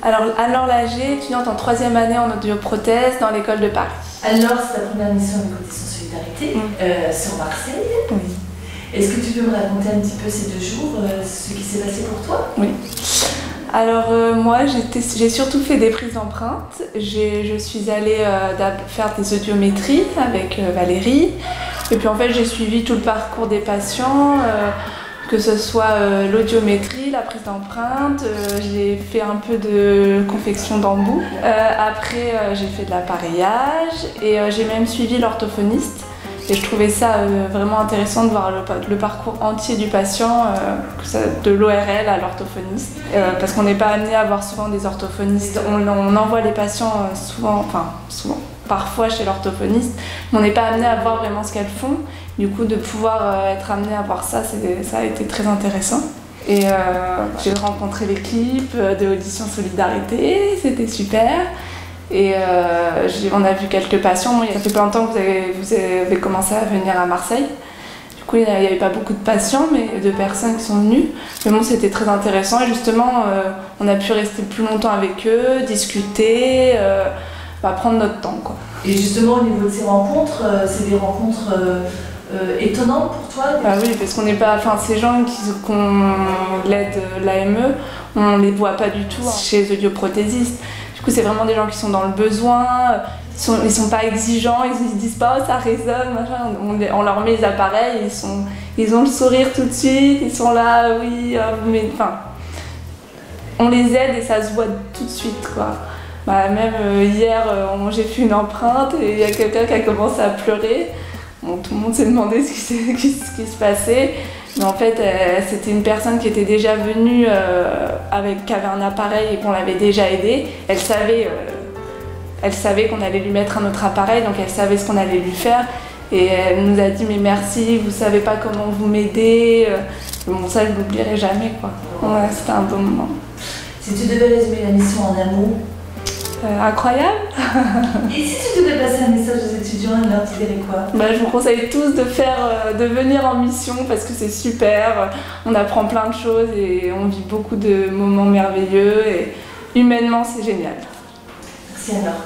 Alors Lager, étudiante en 3e année en audioprothèse dans l'école de Paris. Alors, c'est ta première mission avec Audition Solidarité sur Marseille. Oui. Est-ce que tu peux me raconter un petit peu ces 2 jours, ce qui s'est passé pour toi? Oui. Alors moi, j'ai surtout fait des prises d'empreintes. Je suis allée faire des audiométries avec Valérie. Et puis en fait, j'ai suivi tout le parcours des patients, que ce soit l'audiométrie, la prise d'empreintes. J'ai fait un peu de confection d'embout. Après, j'ai fait de l'appareillage et j'ai même suivi l'orthophoniste. Et je trouvais ça vraiment intéressant de voir le parcours entier du patient, de l'ORL à l'orthophoniste. Parce qu'on n'est pas amené à voir souvent des orthophonistes. On envoie les patients parfois chez l'orthophoniste, mais on n'est pas amené à voir vraiment ce qu'elles font. Du coup, de pouvoir être amené à voir ça, ça a été très intéressant. Et j'ai rencontré l'équipe de Audition Solidarité, c'était super. Et on a vu quelques patients. Ça fait pas longtemps que vous avez commencé à venir à Marseille. Du coup, il n'y avait pas beaucoup de patients, mais de personnes qui sont venues. Mais bon, c'était très intéressant. Et justement, on a pu rester plus longtemps avec eux, discuter, prendre notre temps, quoi. Et justement, au niveau de ces rencontres, c'est des rencontres étonnantes pour toi? Oui, parce qu'on n'est pas. Enfin, ces gens qu'on l'aide l'AME, on les voit pas du tout chez les audioprothésistes. Du coup, c'est vraiment des gens qui sont dans le besoin, ils sont pas exigeants, ils se disent pas oh, ça résonne, machin. On leur met les appareils, ils ont le sourire tout de suite, ils sont là, oui, mais enfin, on les aide et ça se voit tout de suite, quoi. Même hier, j'ai fait une empreinte et il y a quelqu'un qui a commencé à pleurer. Bon, tout le monde s'est demandé ce qui se passait. Mais en fait, c'était une personne qui était déjà venue qui avait un appareil et qu'on l'avait déjà aidé. Elle savait qu'on allait lui mettre un autre appareil, donc elle savait ce qu'on allait lui faire. Et elle nous a dit mais merci, vous savez pas comment vous m'aider. Bon, ça je l'oublierai jamais, quoi. Ouais, c'était un bon moment. Si tu devais résumer la mission en un mot? Incroyable. Et si tu devais passer un message aux étudiants, leur tu dirais quoi? Je vous conseille tous de venir en mission parce que c'est super, on apprend plein de choses et on vit beaucoup de moments merveilleux et humainement c'est génial. Merci alors.